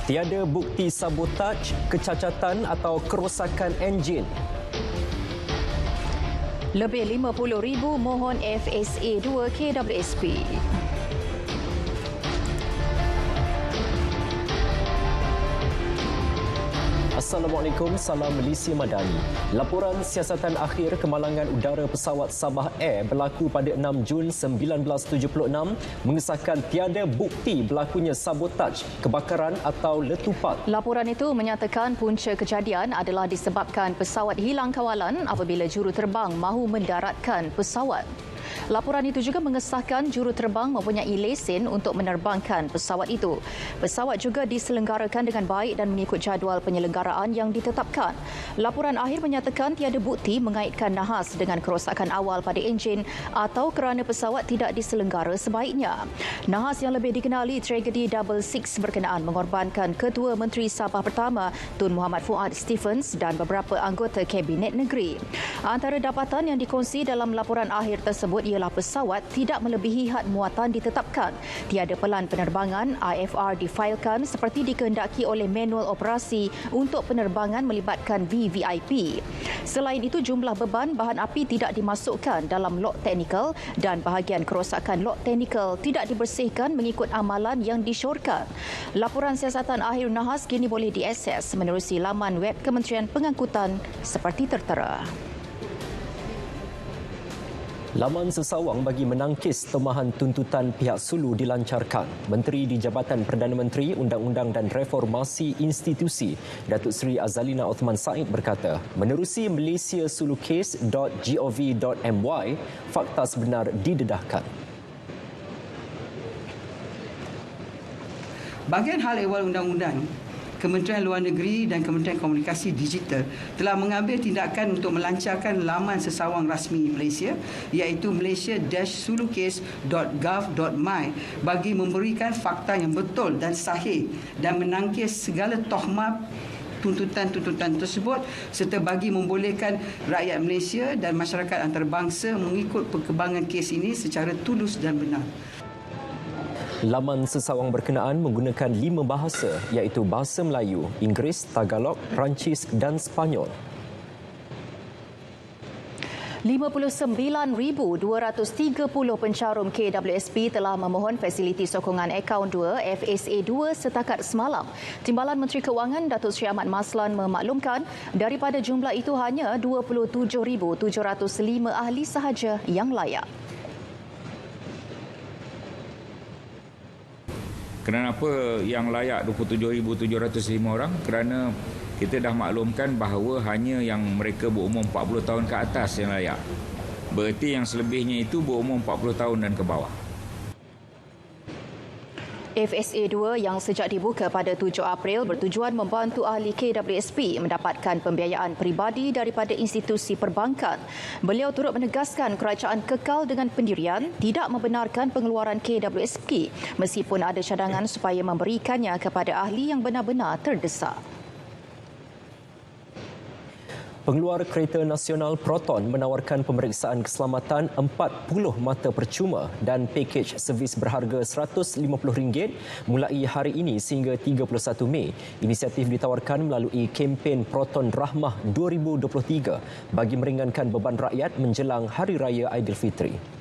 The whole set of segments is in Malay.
Tiada bukti sabotaj, kecacatan atau kerosakan enjin. Lebih 50,000 mohon FSA 2 KWSP. Assalamualaikum, salam Malaysia Madani. Laporan siasatan akhir kemalangan udara pesawat Sabah Air berlaku pada 6 Jun 1976 mengesahkan tiada bukti berlakunya sabotaj, kebakaran atau letupan. Laporan itu menyatakan punca kejadian adalah disebabkan pesawat hilang kawalan apabila juruterbang mahu mendaratkan pesawat. Laporan itu juga mengesahkan juruterbang mempunyai lesen untuk menerbangkan pesawat itu. Pesawat juga diselenggarakan dengan baik dan mengikut jadual penyelenggaraan yang ditetapkan. Laporan akhir menyatakan tiada bukti mengaitkan nahas dengan kerosakan awal pada enjin atau kerana pesawat tidak diselenggara sebaiknya. Nahas yang lebih dikenali tragedi Double Six berkenaan mengorbankan Ketua Menteri Sabah pertama Tun Muhammad Fuad Stephens dan beberapa anggota Kabinet Negeri. Antara dapatan yang dikongsi dalam laporan akhir tersebut ialah pesawat tidak melebihi had muatan ditetapkan. Tiada pelan penerbangan, IFR difailkan seperti dikehendaki oleh manual operasi untuk penerbangan melibatkan VVIP. Selain itu, jumlah beban bahan api tidak dimasukkan dalam log teknikal dan bahagian kerosakan log teknikal tidak dibersihkan mengikut amalan yang disyorkan. Laporan siasatan akhir nahas kini boleh diakses menerusi laman web Kementerian Pengangkutan seperti tertera. Laman sesawang bagi menangkis temahan tuntutan pihak Sulu dilancarkan. Menteri di Jabatan Perdana Menteri, Undang-Undang dan Reformasi Institusi, Datuk Seri Azalina Othman Said berkata, menerusi malaysiasulukes.gov.my, fakta sebenar didedahkan. Bahagian hal ehwal undang-undang, Kementerian Luar Negeri dan Kementerian Komunikasi Digital telah mengambil tindakan untuk melancarkan laman sesawang rasmi Malaysia iaitu malaysia-sulukes.gov.my bagi memberikan fakta yang betul dan sahih dan menangkis segala tohmat tuntutan-tuntutan tersebut serta bagi membolehkan rakyat Malaysia dan masyarakat antarabangsa mengikut perkembangan kes ini secara tulus dan benar. Laman sesawang berkenaan menggunakan 5 bahasa iaitu bahasa Melayu, Inggeris, Tagalog, Perancis dan Sepanyol. 59,230 pencarum KWSP telah memohon fasiliti sokongan akaun 2 FSA 2 setakat semalam. Timbalan Menteri Keuangan Datuk Seri Ahmad Maslan memaklumkan daripada jumlah itu hanya 27,705 ahli sahaja yang layak. Kenapa yang layak 27,705 orang? Kerana kita dah maklumkan bahawa hanya yang mereka berumur 40 tahun ke atas yang layak. Berarti yang selebihnya itu berumur 40 tahun dan ke bawah. FSA 2 yang sejak dibuka pada 7 April bertujuan membantu ahli KWSP mendapatkan pembiayaan peribadi daripada institusi perbankan. Beliau turut menegaskan kerajaan kekal dengan pendirian tidak membenarkan pengeluaran KWSP meskipun ada cadangan supaya memberikannya kepada ahli yang benar-benar terdesak. Pengeluar Kereta Nasional Proton menawarkan pemeriksaan keselamatan 40 mata percuma dan pakej servis berharga RM150 mulai hari ini sehingga 31 Mei. Inisiatif ditawarkan melalui kempen Proton Rahmah 2023 bagi meringankan beban rakyat menjelang Hari Raya Aidilfitri.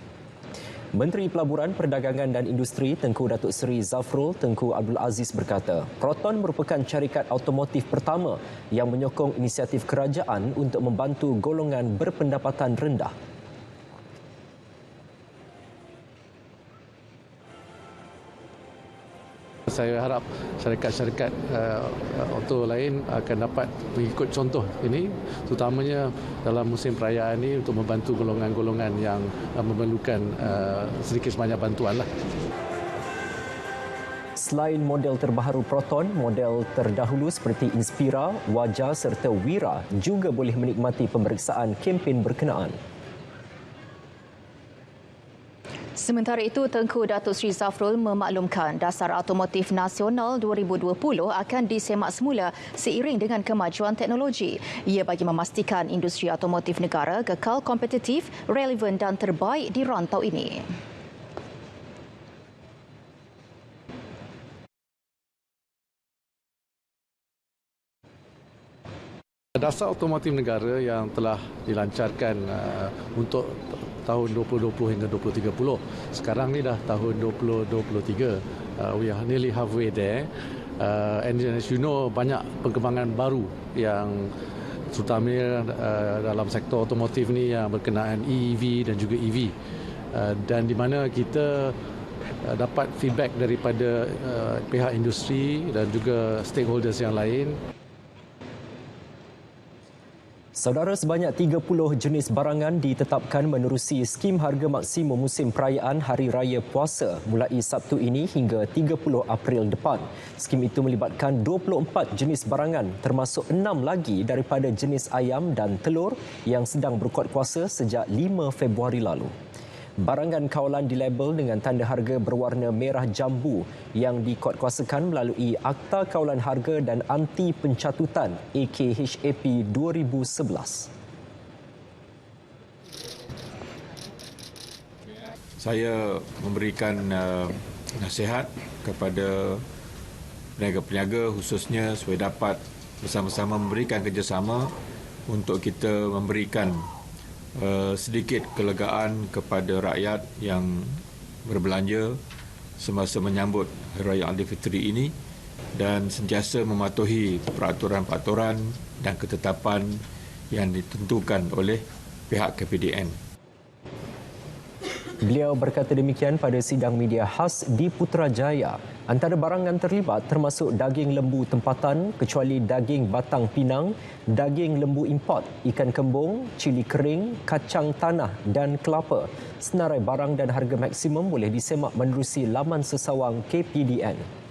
Menteri Pelaburan, Perdagangan dan Industri Tengku Datuk Seri Zafrul Tengku Abdul Aziz berkata, Proton merupakan syarikat automotif pertama yang menyokong inisiatif kerajaan untuk membantu golongan berpendapatan rendah. Saya harap syarikat-syarikat auto lain akan dapat mengikut contoh ini, terutamanya dalam musim perayaan ini untuk membantu golongan-golongan yang memerlukan sedikit sebanyak bantuanlah. Selain model terbaharu Proton, model terdahulu seperti Inspira, Wajah serta Wira juga boleh menikmati pemeriksaan kempen berkenaan. Sementara itu, Tengku Datuk Seri Zafrul memaklumkan Dasar Automotif Nasional 2020 akan disemak semula seiring dengan kemajuan teknologi. Ia bagi memastikan industri automotif negara kekal kompetitif, relevan dan terbaik di rantau ini. Dasar otomotif negara yang telah dilancarkan untuk tahun 2020 hingga 2030. Sekarang ni dah tahun 2023. We are nearly halfway there. And as you know, banyak perkembangan baru yang terutamanya dalam sektor otomotif ni yang berkenaan EV dan juga EV. Dan di mana kita dapat feedback daripada pihak industri dan juga stakeholders yang lain. Saudara, sebanyak 30 jenis barangan ditetapkan menerusi skim harga maksimum musim perayaan Hari Raya Puasa mulai Sabtu ini hingga 30 April depan. Skim itu melibatkan 24 jenis barangan termasuk 6 lagi daripada jenis ayam dan telur yang sedang berkuat kuasa sejak 5 Februari lalu. Barangan kawalan dilabel dengan tanda harga berwarna merah jambu yang dikuatkuasakan melalui Akta Kawalan Harga dan Anti Pencatutan AKHAP 2011. Saya memberikan nasihat kepada peniaga-peniaga khususnya supaya dapat bersama-sama memberikan kerjasama untuk kita memberikan sedikit kelegaan kepada rakyat yang berbelanja semasa menyambut Hari Raya Aidilfitri ini dan sentiasa mematuhi peraturan-peraturan dan ketetapan yang ditentukan oleh pihak KPDN. Beliau berkata demikian pada sidang media khas di Putrajaya. Antara barangan terlibat termasuk daging lembu tempatan kecuali daging batang pinang, daging lembu import, ikan kembung, cili kering, kacang tanah dan kelapa. Senarai barang dan harga maksimum boleh disemak menerusi laman sesawang KPDN.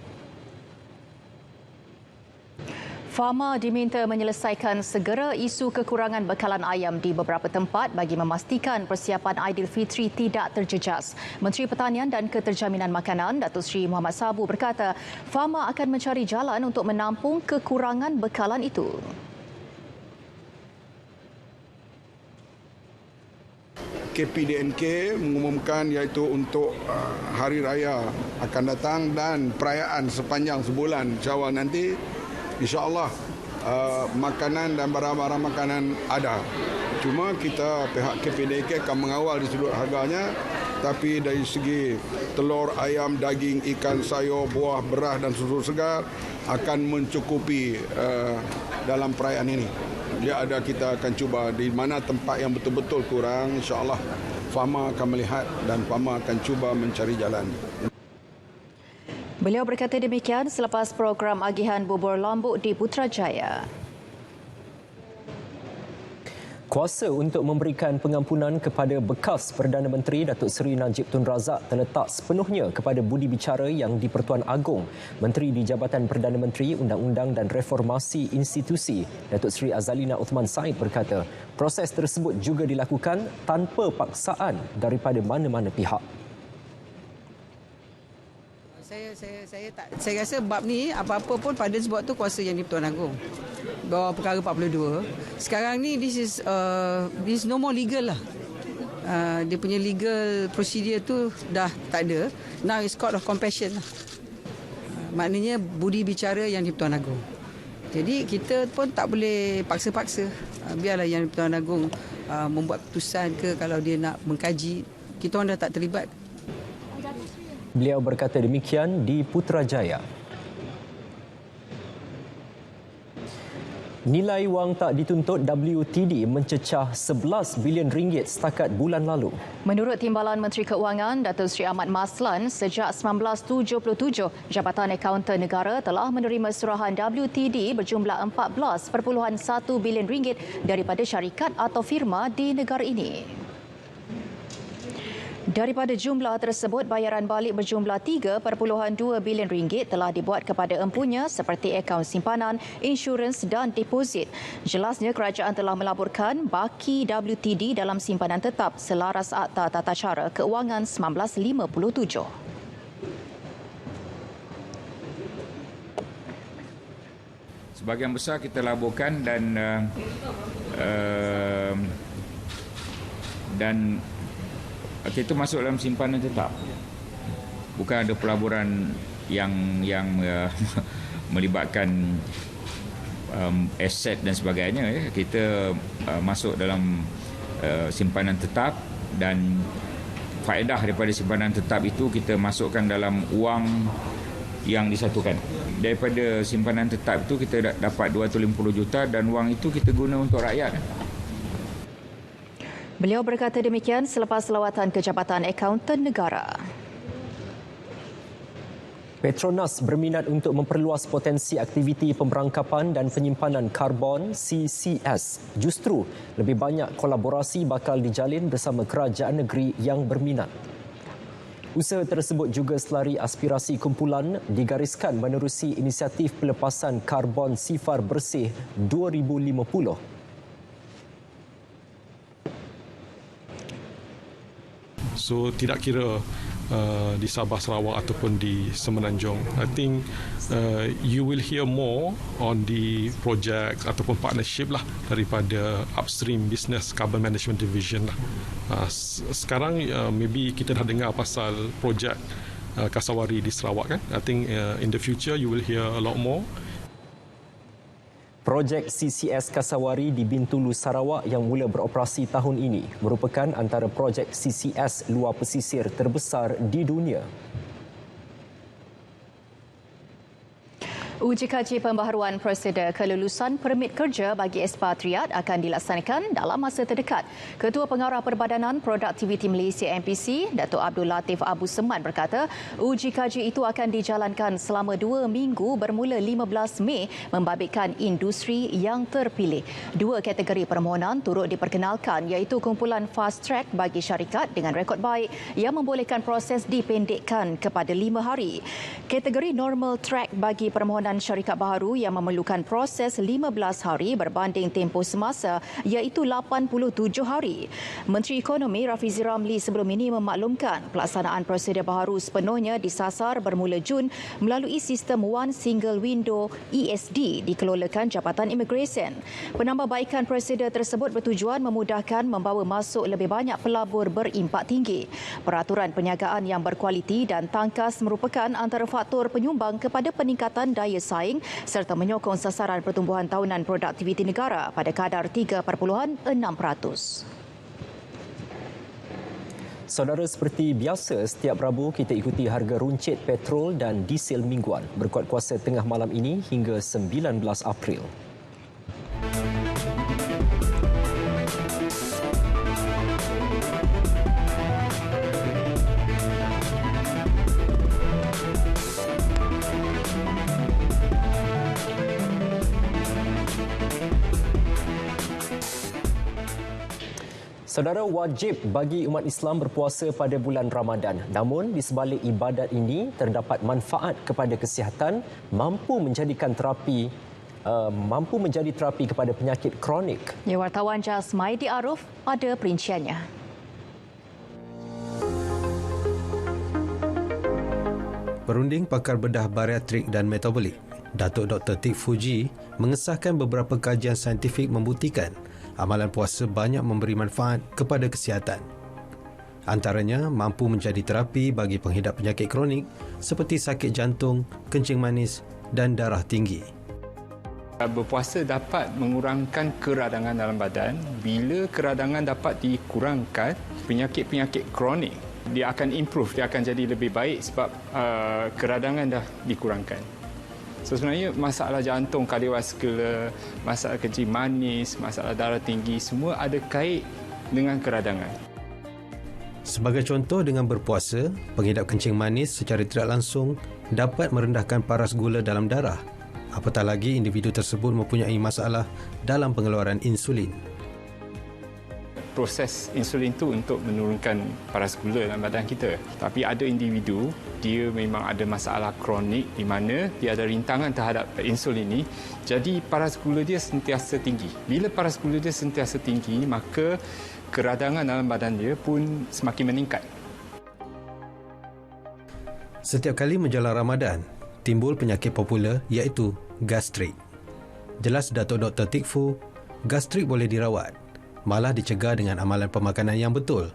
Fama diminta menyelesaikan segera isu kekurangan bekalan ayam di beberapa tempat bagi memastikan persiapan Aidilfitri tidak terjejas. Menteri Pertanian dan Keterjaminan Makanan Datuk Seri Muhammad Sabu berkata, Fama akan mencari jalan untuk menampung kekurangan bekalan itu. KPDNK mengumumkan iaitu untuk Hari Raya akan datang dan perayaan sepanjang sebulan Syawal nanti, InsyaAllah makanan dan barang-barang makanan ada. Cuma kita pihak KPDK akan mengawal di sudut harganya, tapi dari segi telur, ayam, daging, ikan, sayur, buah, beras dan susu segar akan mencukupi dalam perayaan ini. Kita akan cuba di mana tempat yang betul-betul kurang, insyaAllah Fama akan melihat dan Fama akan cuba mencari jalan. Beliau berkata demikian selepas program agihan bubur lombok di Putrajaya. Kuasa untuk memberikan pengampunan kepada bekas Perdana Menteri Datuk Seri Najib Tun Razak terletak sepenuhnya kepada budi bicara yang di-Pertuan Agong. Menteri di Jabatan Perdana Menteri, Undang-Undang dan Reformasi Institusi, Datuk Seri Azalina Uthman Said berkata, proses tersebut juga dilakukan tanpa paksaan daripada mana-mana pihak. Saya rasa bab ni apa-apa pun pada sebab tu kuasa yang di-Pertuan Agong. Bawah perkara 42. Sekarang ni this is no more legal lah. Dia punya legal procedure tu dah tak ada. Now it's court of compassion lah. Maknanya budi bicara yang di-Pertuan Agong. Jadi kita pun tak boleh paksa-paksa. Biarlah yang di-Pertuan Agong membuat keputusan ke, kalau dia nak mengkaji. Kita orang dah tak terlibat. Beliau berkata demikian di Putrajaya. Nilai wang tak dituntut WTD mencecah 11 bilion ringgit setakat bulan lalu. Menurut Timbalan Menteri Keuangan Datuk Seri Ahmad Maslan, sejak 1977, Jabatan Akauntan Negara telah menerima surahan WTD berjumlah 14.1 bilion ringgit daripada syarikat atau firma di negara ini. Daripada jumlah tersebut, bayaran balik berjumlah 3.2 bilion ringgit telah dibuat kepada empunya seperti akaun simpanan, insurans dan deposit. Jelasnya kerajaan telah melaburkan baki WTD dalam simpanan tetap selaras Akta Tata Cara Keuangan 1957. Sebahagian besar kita laburkan dan kita masuk dalam simpanan tetap. Bukan ada pelaburan yang melibatkan aset dan sebagainya, ya. Kita masuk dalam simpanan tetap, dan faedah daripada simpanan tetap itu kita masukkan dalam wang yang disatukan. Daripada simpanan tetap itu kita dapat 250 juta dan wang itu kita guna untuk rakyat. Beliau berkata demikian selepas lawatan ke Jabatan Akauntan Negara. Petronas berminat untuk memperluas potensi aktiviti pemberangkapan dan penyimpanan karbon CCS. Justru, lebih banyak kolaborasi bakal dijalin bersama kerajaan negeri yang berminat. Usaha tersebut juga selari aspirasi kumpulan digariskan menerusi inisiatif pelepasan karbon sifar bersih 2050. So tidak kira di Sabah, Sarawak ataupun di Semenanjung, I think you will hear more on the project ataupun partnership lah daripada upstream business carbon management division lah. Sekarang maybe kita dah dengar pasal projek Kasawari di Sarawak kan. I think in the future you will hear a lot more. Projek CCS Kasawari di Bintulu, Sarawak yang mula beroperasi tahun ini merupakan antara projek CCS luar pesisir terbesar di dunia. Uji kaji pembaharuan prosedur kelulusan permit kerja bagi ekspatriat akan dilaksanakan dalam masa terdekat. Ketua Pengarah Perbadanan Produktiviti Malaysia MPC, Datuk Abdul Latif Abu Seman berkata, uji kaji itu akan dijalankan selama 2 minggu bermula 15 Mei membabitkan industri yang terpilih. 2 kategori permohonan turut diperkenalkan iaitu kumpulan fast track bagi syarikat dengan rekod baik yang membolehkan proses dipendekkan kepada 5 hari. Kategori normal track bagi permohonan syarikat baharu yang memerlukan proses 15 hari berbanding tempoh semasa iaitu 87 hari. Menteri Ekonomi Rafizi Ramli sebelum ini memaklumkan pelaksanaan prosedur baharu sepenuhnya disasar bermula Jun melalui sistem One Single Window ESD dikelolakan Jabatan Imigresen. Penambahbaikan prosedur tersebut bertujuan memudahkan membawa masuk lebih banyak pelabur berimpak tinggi. Peraturan perniagaan yang berkualiti dan tangkas merupakan antara faktor penyumbang kepada peningkatan daya saing serta menyokong sasaran pertumbuhan tahunan produktiviti negara pada kadar 3.6%. Saudara, seperti biasa, setiap Rabu kita ikuti harga runcit petrol dan diesel mingguan berkuat kuasa tengah malam ini hingga 19 April. Saudara, wajib bagi umat Islam berpuasa pada bulan Ramadan. Namun, di sebalik ibadat ini terdapat manfaat kepada kesihatan, mampu menjadi terapi kepada penyakit kronik. Ya, wartawan Jas Maidi Aruf ada perinciannya. Perunding pakar bedah bariatrik dan metabolik, Datuk Dr. Tik Fuji mengesahkan beberapa kajian saintifik membuktikan amalan puasa banyak memberi manfaat kepada kesihatan. Antaranya mampu menjadi terapi bagi penghidap penyakit kronik seperti sakit jantung, kencing manis dan darah tinggi. Berpuasa dapat mengurangkan keradangan dalam badan. Bila keradangan dapat dikurangkan, penyakit-penyakit kronik dia akan improve, dia akan jadi lebih baik sebab keradangan dah dikurangkan. So, sebenarnya masalah jantung, kardiovaskular, masalah kencing manis, masalah darah tinggi, semua ada kait dengan keradangan. Sebagai contoh, dengan berpuasa, pengidap kencing manis secara tidak langsung dapat merendahkan paras gula dalam darah. Apatah lagi individu tersebut mempunyai masalah dalam pengeluaran insulin. Proses insulin itu untuk menurunkan paras gula dalam badan kita. Tapi ada individu, dia memang ada masalah kronik di mana dia ada rintangan terhadap insulin ini. Jadi paras gula dia sentiasa tinggi. Bila paras gula dia sentiasa tinggi, maka keradangan dalam badan dia pun semakin meningkat. Setiap kali menjelang Ramadan, timbul penyakit popular iaitu gastrik. Jelas Datuk Dr. Tik Fu, gastrik boleh dirawat, malah dicegah dengan amalan pemakanan yang betul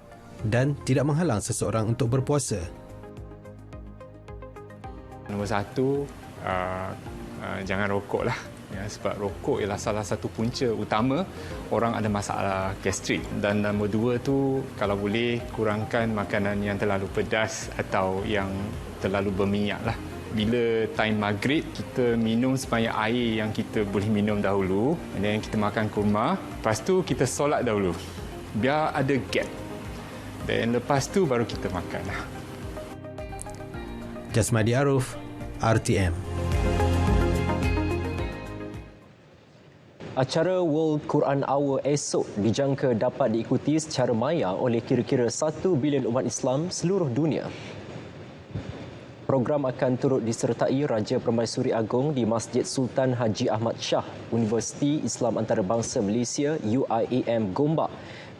dan tidak menghalang seseorang untuk berpuasa. Nombor 1, jangan rokok lah. Ya, sebab rokok ialah salah satu punca utama orang ada masalah gastrik. Dan nombor 2 tu, kalau boleh kurangkan makanan yang terlalu pedas atau yang terlalu berminyak lah. Bila time maghrib, kita minum sebanyak air yang kita boleh minum dahulu. Dan kita makan kurma. Lepas tu kita solat dahulu. Biar ada gap. Dan lepas tu baru kita makan lah. Jasmadi Aruf, RTM. Acara World Quran Hour esok dijangka dapat diikuti secara maya oleh kira-kira 1 bilion umat Islam seluruh dunia. Program akan turut disertai Raja Permaisuri Agong di Masjid Sultan Haji Ahmad Shah, Universiti Islam Antarabangsa Malaysia UIAM Gombak.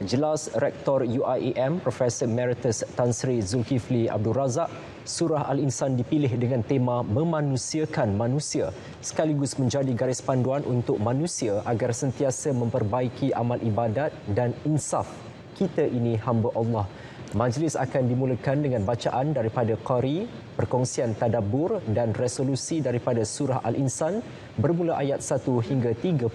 Jelas Rektor UIAM Profesor Emeritus Tan Sri Zulkifli Abdul Razak, Surah Al-Insan dipilih dengan tema memanusiakan manusia sekaligus menjadi garis panduan untuk manusia agar sentiasa memperbaiki amal ibadat dan insaf. Kita ini hamba Allah. Majlis akan dimulakan dengan bacaan daripada Qari, perkongsian tadabbur dan resolusi daripada Surah Al-Insan bermula ayat 1 hingga 31.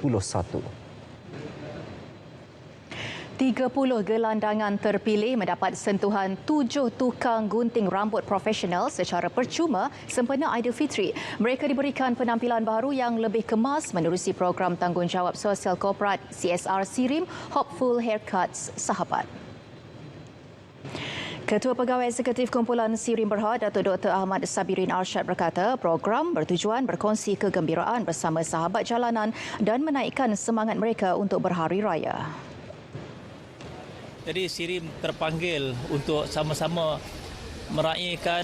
30 gelandangan terpilih mendapat sentuhan 7 tukang gunting rambut profesional secara percuma sempena Aidilfitri. Mereka diberikan penampilan baru yang lebih kemas menerusi program tanggungjawab sosial korporat CSR SIRIM Hopeful Haircuts Sahabat. Ketua Pegawai Eksekutif Kumpulan SIRIM Berhad, Datuk Dr. Ahmad Sabirin Arsyad berkata, program bertujuan berkongsi kegembiraan bersama sahabat jalanan dan menaikkan semangat mereka untuk berhari raya. Jadi SIRIM terpanggil untuk sama-sama meraihkan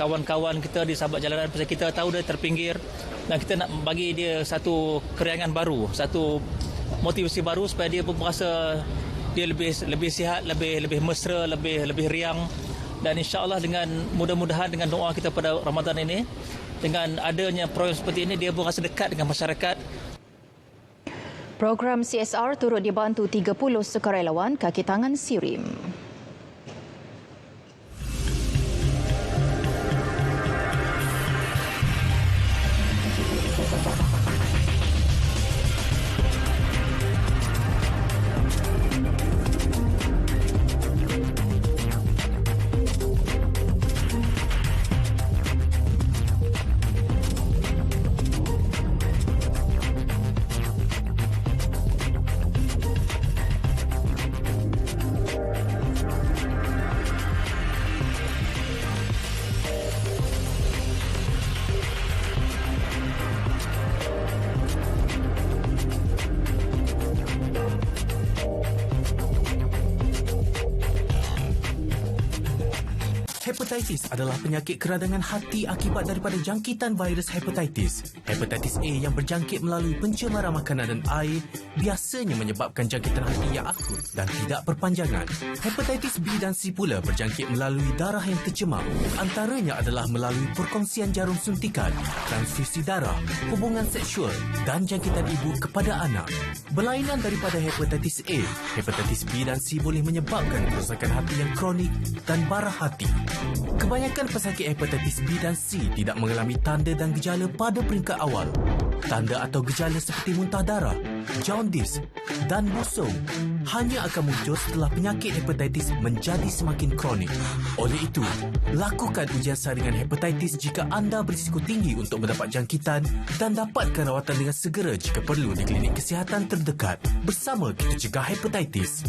kawan-kawan kita di sahabat jalanan. Pasal kita tahu dia terpinggir dan kita nak bagi dia satu keriangan baru, satu motivasi baru supaya dia pun merasa dia lebih sihat, lebih mesra, lebih riang. Dan insya-Allah dengan mudah-mudahan dengan doa kita pada Ramadan ini, dengan adanya program seperti ini, dia pun rasa dekat dengan masyarakat. Program CSR turut dibantu 30 sukarelawan kaki tangan SIRIM. Hepatitis adalah penyakit keradangan hati akibat daripada jangkitan virus hepatitis. Hepatitis A yang berjangkit melalui pencemaran makanan dan air biasanya menyebabkan jangkitan hati yang akut dan tidak berpanjangan. Hepatitis B dan C pula berjangkit melalui darah yang tercemar. Antaranya adalah melalui perkongsian jarum suntikan, transfusi darah, hubungan seksual dan jangkitan ibu kepada anak. Berlainan daripada hepatitis A, hepatitis B dan C boleh menyebabkan kerosakan hati yang kronik dan bara hati. Kebanyakan pesakit hepatitis B dan C tidak mengalami tanda dan gejala pada peringkat awal. Tanda atau gejala seperti muntah darah, jaundice dan busung hanya akan muncul setelah penyakit hepatitis menjadi semakin kronik. Oleh itu, lakukan ujian saringan hepatitis jika anda berisiko tinggi untuk mendapat jangkitan dan dapatkan rawatan dengan segera jika perlu di klinik kesihatan terdekat. Bersama kita cegah hepatitis.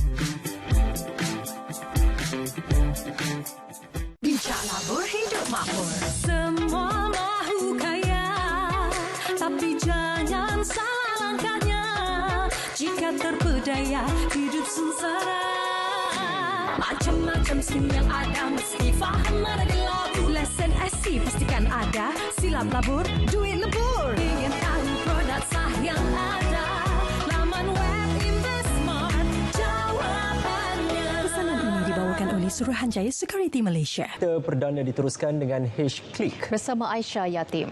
Bijak labur hidup makmur. Semua mahu kaya, tapi jangan salah langkahnya. Jika terpedaya hidup sengsara. Macam-macam sim yang ada, mesti faham mana gelabur. Lesen SC pastikan ada, silap labur, duit lebur. Ingin tahu produk sah yang ada, laman web Investmart jawapannya. Pesanan ini dibawakan oleh Suruhanjaya Security Malaysia. Kita perdana diteruskan dengan H-Click bersama Aisyah Yatim.